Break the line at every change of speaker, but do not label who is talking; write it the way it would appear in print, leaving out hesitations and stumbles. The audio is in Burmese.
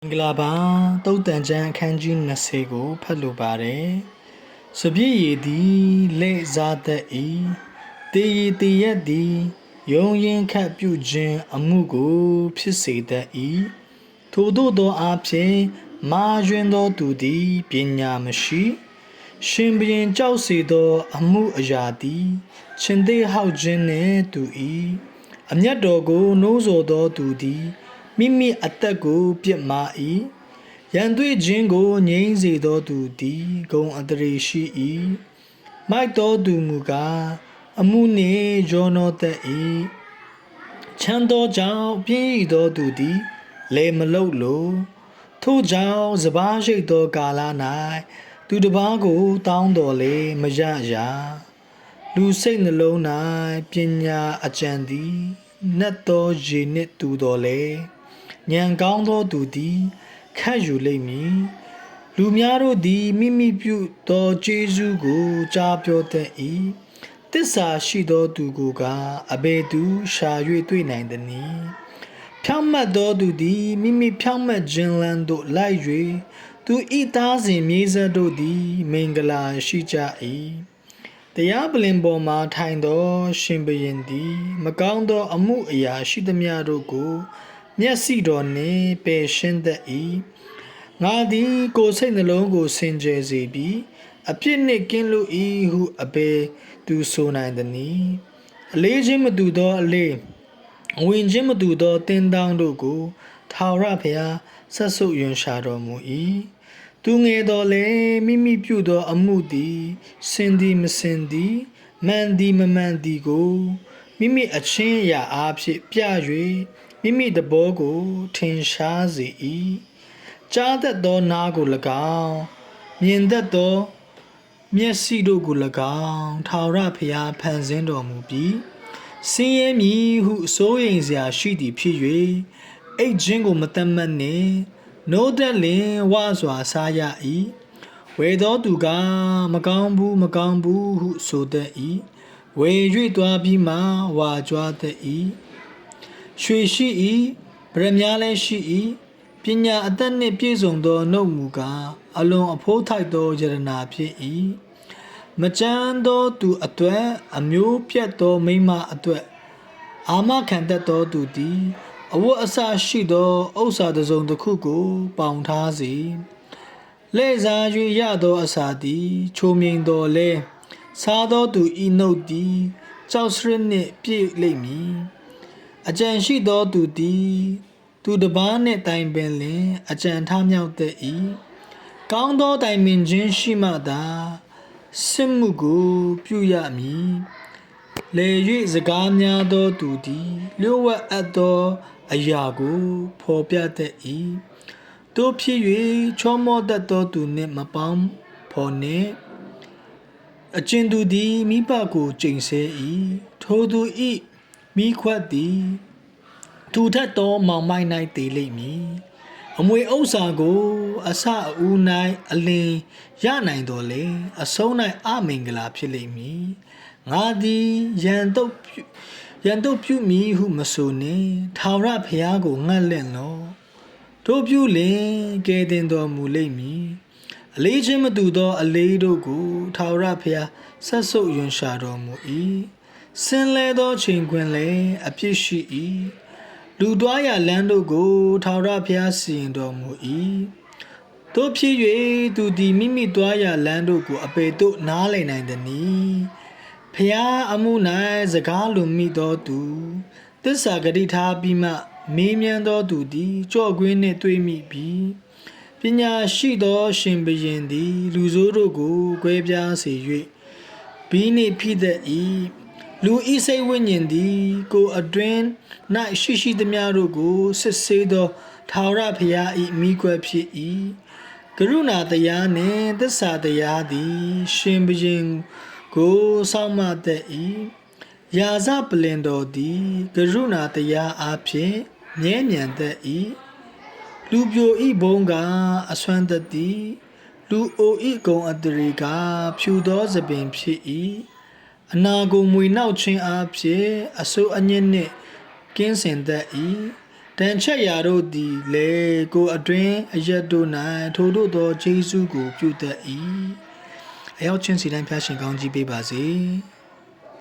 မင်္ဂလာပါတုတ်တန်ချမ်းအခန်းကြီး20ကိုဖတ်လိုပါတယ်စပြည့်ရည်သည်လက်စားသက်၏တေရည်တည်ရက်သည်ယုံရင်ခတ်ပြုခြင်းအမှုကိုဖြစ်စေတတ်၏ထို့သောအားဖြင့်မာယွင်သောသူသည်ပညာမရှိရှင်ဘရင်ကြောက်စေသောအမှုအရာသည်ရှင်သေးဟောက်ခြင်းနှင့်တူ၏အမျက်တော်ကိုနှိုးဆော်သောသူသည်မိမိအသက်ကိုပြစ်မှား၏ရန်တွေ့ခြင်းကိုငြိမ်းစေသောသူသည်ဂုဏ်အတရေရှိ၏မိုက်သောသူမူကားအမှုနှင့်ရောနောတတ်၏ချမ်းသောကြောင့်ပြင်းရသောသူသည်လေမလုတ်လိုထို့ကြောင့်စပါးရှိသောကာလ၌သူတစ်ပါးကိုတောင်းတော်လေမရရာလူစိတ်နှလုံး၌ပညာအကြံသည်နတ်သောရေနှင့်တူတော်လေဉာဏ်ကောင်းသောသူသည်ခတ်ယူလိမ့်မည်လူများတို့သည်မိမိပြုသောကျေးဇူးကိုကြားပြောတတ်၏တစ္ဆာရှိသောသူကိုကအဘယ်သူရှာ၍တွေ့နိုင်သနည်းဖြောင့်မတ်သောသူသည်မိမိဖြောင့်မတ်ခြင်းလမ်းသို့လိုက်၍သူဤသားစဉ်မြေးဆက်တို့သည်မင်္ဂလာရှိကြ၏တရားပလင်ပေါ်မှထိုင်သောရှင်ဘုရင်သည်မကောင်းသောအမှုအရာရှိသမျှတို့ကိုမျက်စိတော်နှင့်ပယ်ရှင်းတတ်၏ငါသည်ကိုယ်စိတ်နှလုံးကိုစင်ကြယ်စေပြီးအပြစ်နှင့်ကင်းလွတ်၏ဟုအဘယ်သူဆိုနိုင်သနည်းအလေးချင်းမတူသောအလေးအဝင်ချင်းမတူသောတင်းတောင်းတို့ကိုထာဝရဘုရားဆက်ဆုပ်ရွံရှာတော်မူ၏သူငယ်တော်လည်းမိမိပြုသောအမှုသည်စင်သည်မစင်သည်မှန်သည်မမှန်သည်ကိုမိမိအချင်းအရာအားဖြင့်ပြ၍မိမိတဘောကိုထင်ရှားစေ၏ကြားတတ်သောနားကို၎င်းမြင်တတ်သောမျက်စိတို့ကို၎င်းထာဝရဘုရားဖန်ဆင်းတော်မူပြီးဆင်းရဲမည်ဟုစိုးရိမ်စရာရှိသည်ဖြစ်၍အိတ်ခြင်းကိုမတတ်မှတ်နှင့်နိုးတက်လင်ဝါစွာစားရ၏ဝေသောသူကမကောင်းဘူးမကောင်းဘူးဟုဆိုတတ်၏ဝေ၍သွားပြီးမှဝါကြွားတတ်၏ရွှေရှိ၏ဗရမ ्या လည်းရှိ၏ပညာအတတ်နှင့်ပြည့်စုံသောနှုတ်မူကားအလွန်အဖိုးထိုက်သောယရနာဖြစ်၏မကြမ်းသောသူအတွက်အမျိုးပြတ်သောမိမအတွက်အာမခံတတ်သောသူသည်အဝတ်အစားရှိသောဥစ္စာတစ်စုံတစ်ခုကိုပေါင်ထားစေလဲ့စား၍ရသောအစာသည်ချိုမြိန်တော်လဲစားသောသူဤနှုတ်သည်ကြောက်စရစ်နှင့်ပြည့်လိမ့်မည်အကြံရှိသောသူသည်သူတစ်ပါးနှင့်တိုင်ပင်လင်အကြံထမြောက်တတ်၏ကောင်းသောတိုင်ပင်ခြင်းရှိမှသာစစ်မှုကိုပြုရမည်လေ၍စကားများသောသူသည်လျှို့ဝှက်အပ်သောအရာကိုဖော်ပြတတ်၏တို့ဖြစ်၍ချောမောတတ်သောသူနှင့်မပေါင်းဖော်နှင့်အကျဉ်သူသည်မိဘကိုကျိန်ဆဲ၏ထိုသူ၏မိခွက်သည်သူထက်သောမောင်မိုက်၌တည်လိမ့်မည်အမွေဥစ္စာကိုအစအဦး၌အလင်းရနိုင်တော်လေအဆုံး၌အမင်္ဂလာဖြစ်လိမ့်မည်ငါသည်ရန်တုတ်ပြုမည်ဟုမဆိုနှင့်ထာဝရဘုရားကိုငတ်လင့်လောတို့ပြုလင်ကယ်တင်တော်မူလိမ့်မည်အလေးချင်းမတူသောအလေးတို့ကိုထာဝရဘုရားဆက်ဆုပ်ရွံရှာတော်မူ၏ဆင်းလဲသောချိန်ခွင်လည်းအပြစ်ရှိ၏လူတွားရာလမ်းတို့ကိုထာဝရဘုရားစီရင်တော်မူ၏တို့ဖြစ်၍သူသည်မိမိတွားရာလမ်းတို့ကိုအပေတို့နားလည်နိုင်သည်နီဘုရားအမှု၌စကားလွန်မိသောသူသစ္စာဂတိထားပြီးမှမေးမြန်းသောသူသည်ကြော့ကွင်းနှင့်တွေ့မိပြီးပညာရှိသောရှင်ဘုရင်သည်လူဆိုးတို့ကိုကွဲပြားစေ၍ဘီးနှင့်ဖိတတ်၏လူဤစိတ်ဝိညာဉ်သည်ကိုအတွင်း၌ရှိသမျှတို့ကိုစစ်ဆေးသောထာဝရဘုရား၏မိခွက်ဖြစ်၏ကရုဏာတရားနှင့်သစ္စာတရားသည်ရှင်ဘုရင်ကိုစောင့်မတတ်၏ယာဇပလင်တော်သည်ကရုဏာတရားအားဖြင့်မြဲမြံတတ်၏လူပြိုဤဘုံကအဆွမ်းတတ်သည်လူအိုဤကုံအတရေကဖြူသောသပင်ဖြစ်၏အနာကိုမွေနောက်ခြင်းအားဖြင့်အဆိုးအညစ်နှင့်ကင်းစင်တတ်၏ တန်ချက်ရာတို့သည်လေကိုအတွင်းအရက်တို့၌ထိုတို့သောဂျေစုကိုပြုတတ်၏အရောက်ချင်းစီတိုင်းဖျားရှင်ကောင်းကြီးပေးပါစေ